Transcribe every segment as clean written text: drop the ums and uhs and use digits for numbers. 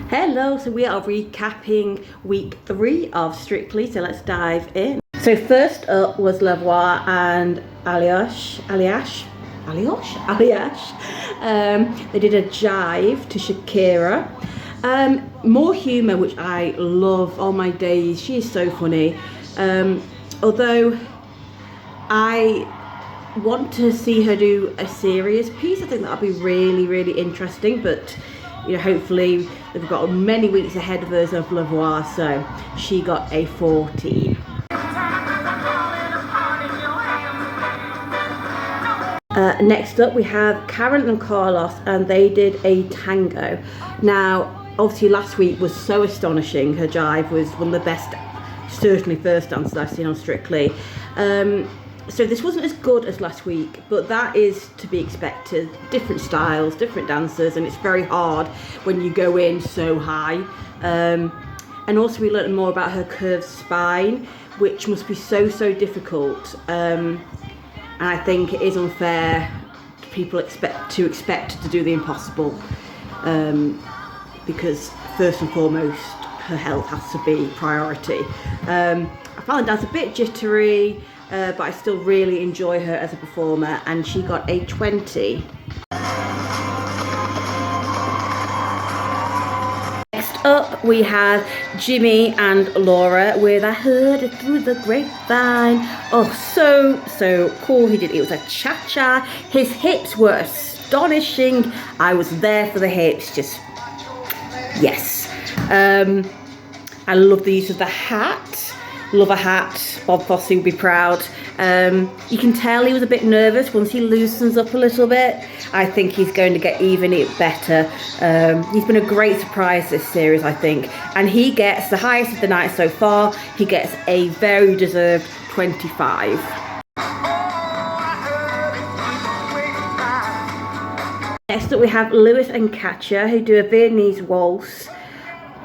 Hello, so we are recapping week 3 of Strictly, so let's dive in. So first up was Lavoie and Aliash. They did a jive to Shakira. More humour, which I love. Oh my days, she is so funny. Although I want to see her do a serious piece, I think that'll be really, really interesting, but you know, hopefully they've got many weeks ahead of us of Lavoie, so she got a 14. Next up we have Karen and Carlos, and they did a tango. Now obviously last week was so astonishing. Her jive was one of the best, certainly first dances I've seen on Strictly. So this wasn't as good as last week, but that is to be expected. Different styles, different dancers, and it's very hard when you go in so high. And also we learned more about her curved spine, which must be so difficult. And I think it is unfair to people expect to do the impossible, because first and foremost her health has to be priority. I found the dance a bit jittery, but I still really enjoy her as a performer, and she got a 20. Next up we have Jimmy and Laura with I Heard It Through the Grapevine. Oh, so cool. It was a cha-cha. His hips were astonishing. I was there for the hips, just yes. I love the use of the hat. Love a hat. Bob Fosse would be proud. You can tell he was a bit nervous. Once he loosens up a little bit, I think he's going to get even better. He's been a great surprise this series, I think. And he gets the highest of the night so far. He gets a very deserved 25. Next up we have Lewis and Katya, who do a Viennese waltz.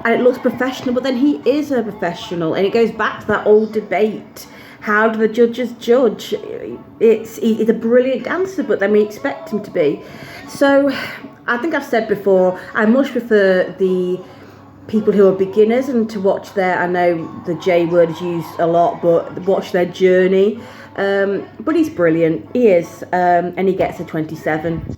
And it looks professional, but then he is a professional, and it goes back to that old debate. How do the judges judge? He's a brilliant dancer, but then we expect him to be. So I think I've said before, I much prefer the people who are beginners and to watch their, I know the J word is used a lot, but watch their journey. But he's brilliant, he is, and he gets a 27.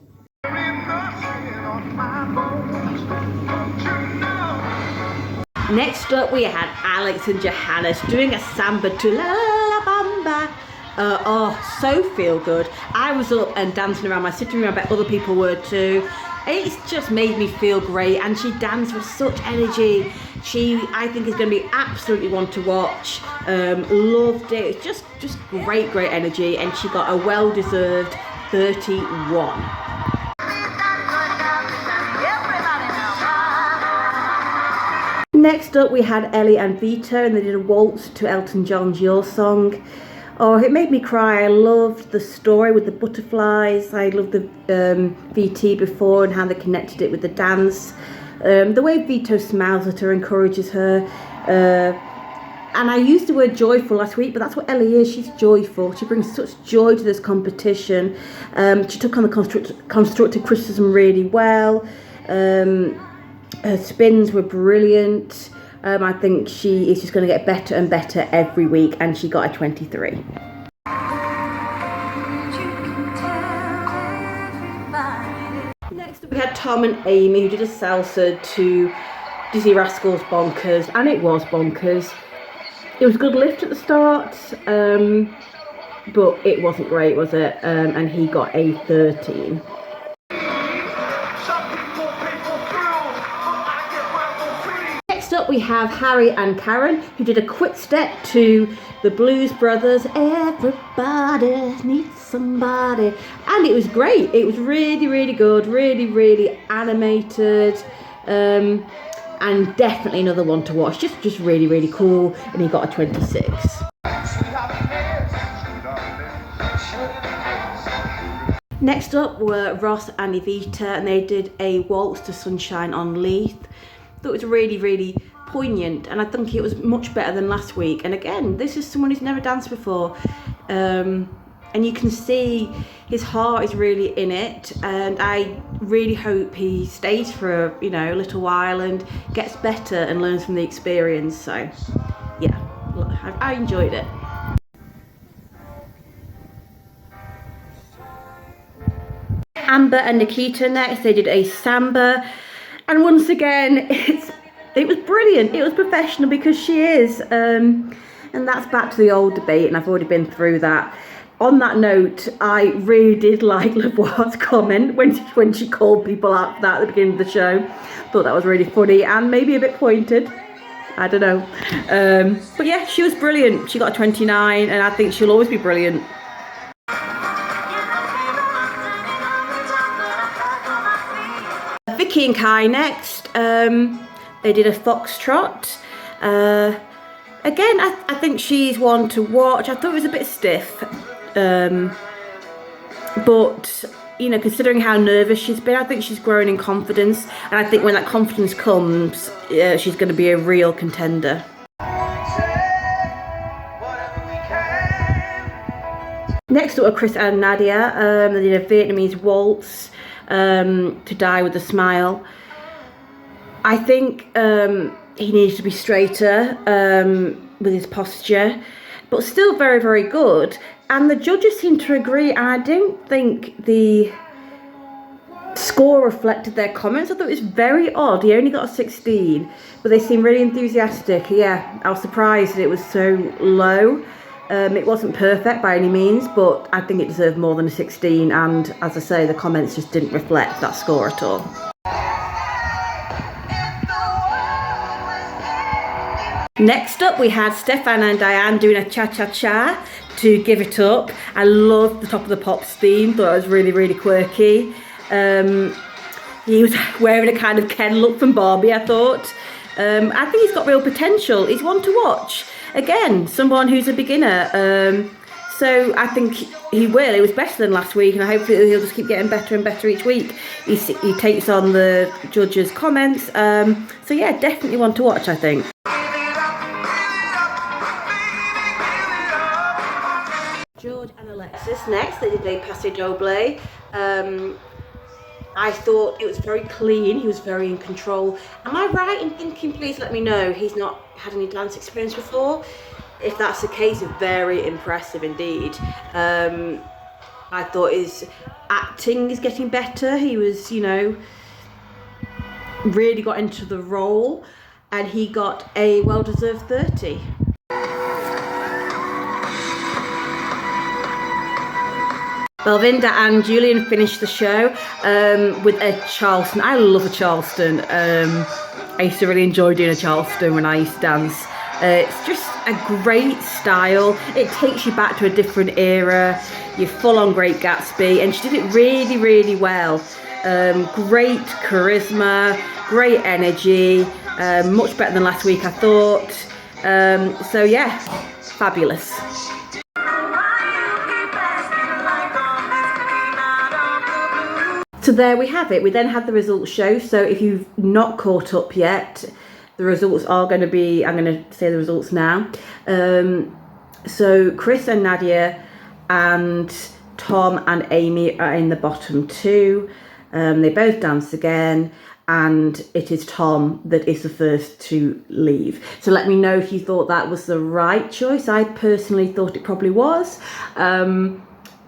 Next up we had Alex and Johannes doing a samba to La La Bamba. Oh, so feel good. I was up and dancing around my sitting room. I bet other people were too. It's just made me feel great, and she danced with such energy. I think is going to be absolutely one to watch. Loved it. It's just great energy, and she got a well-deserved 31. Next up we had Ellie and Vito, and they did a waltz to Elton John's Your Song. Oh, it made me cry. I loved the story with the butterflies. I loved the VT before and how they connected it with the dance. The way Vito smiles at her, encourages her. And I used the word joyful last week, but that's what Ellie is. She's joyful. She brings such joy to this competition. She took on the constructive criticism really well. Her spins were brilliant. I think she is just going to get better and better every week, and she got a 23. Next up we had Tom and Amy, who did a salsa to Dizzy Rascal's Bonkers, and it was bonkers. It was a good lift at the start, but it wasn't great, was it? And he got a 13. Next up we have Harry and Karen, who did a quick step to the Blues Brothers, Everybody Needs Somebody, and it was great. It was really good, really animated, and definitely another one to watch. Just really cool, and he got a 26. Next up were Ross and Evita, and they did a waltz to Sunshine on Leith. I thought it was really poignant, and I think it was much better than last week. And again, this is someone who's never danced before, and and you can see his heart is really in it, and I really hope he stays for a little while and gets better and learns from the experience. So yeah, I enjoyed it. Amber and Nikita next. They did a samba, and once again it was brilliant. It was professional, because she is, and that's back to the old debate, and I've already been through that. On that note, I really did like Lavoie's comment when she called people out for that at the beginning of the show. Thought that was really funny and maybe a bit pointed. I don't know. But yeah, she was brilliant. She got a 29, and I think she'll always be brilliant. Vicky and Kai next. They did a foxtrot. Again, I think she's one to watch. I thought it was a bit stiff. But considering how nervous she's been, I think she's growing in confidence, and I think when that confidence comes, she's going to be a real contender. Next up are Chris and Nadia. They did a Vietnamese waltz, To Die With a Smile. I think he needs to be straighter with his posture, but still very, very good. And the judges seem to agree, and I don't think the score reflected their comments. I thought it was very odd. He only got a 16, but they seem really enthusiastic. Yeah, I was surprised that it was so low. It wasn't perfect by any means, but I think it deserved more than a 16, and as I say, the comments just didn't reflect that score at all. Next up, we had Stefan and Diane doing a cha-cha-cha to Give It Up. I loved the Top of the Pops theme, thought it was really, really quirky. He was wearing a kind of Ken look from Barbie, I thought. I think he's got real potential. He's one to watch. Again, someone who's a beginner. So I think he will. It was better than last week, and I hope he'll just keep getting better and better each week. He takes on the judges' comments. So yeah, definitely one to watch, I think. George and Alexis next. They did a Paso Doble. I thought it was very clean. He was very in control. Am I right in thinking, please let me know, he's not had any dance experience before? If that's the case, it's very impressive indeed. I thought his acting is getting better. He was, really got into the role, and he got a well-deserved 30. Belvinda and Julian finished the show with a Charleston. I love a Charleston. I used to really enjoy doing a Charleston when I used to dance. It's just a great style. It takes you back to a different era. You're full on Great Gatsby, and she did it really, really well. Great charisma, great energy, much better than last week, I thought. So yeah, fabulous. So there we have it. We then had the results show. So if you've not caught up yet, the results are going to be, I'm going to say the results now. So Chris and Nadia and Tom and Amy are in the bottom two. They both dance again, and it is Tom that is the first to leave. So let me know if you thought that was the right choice. I personally thought it probably was.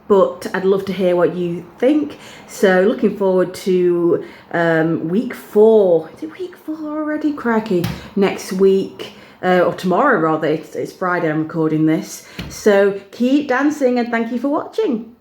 But I'd love to hear what you think. So looking forward to week 4. Is it week 4 already? Crikey. Next week, or tomorrow rather. It's Friday I'm recording this. So keep dancing, and thank you for watching.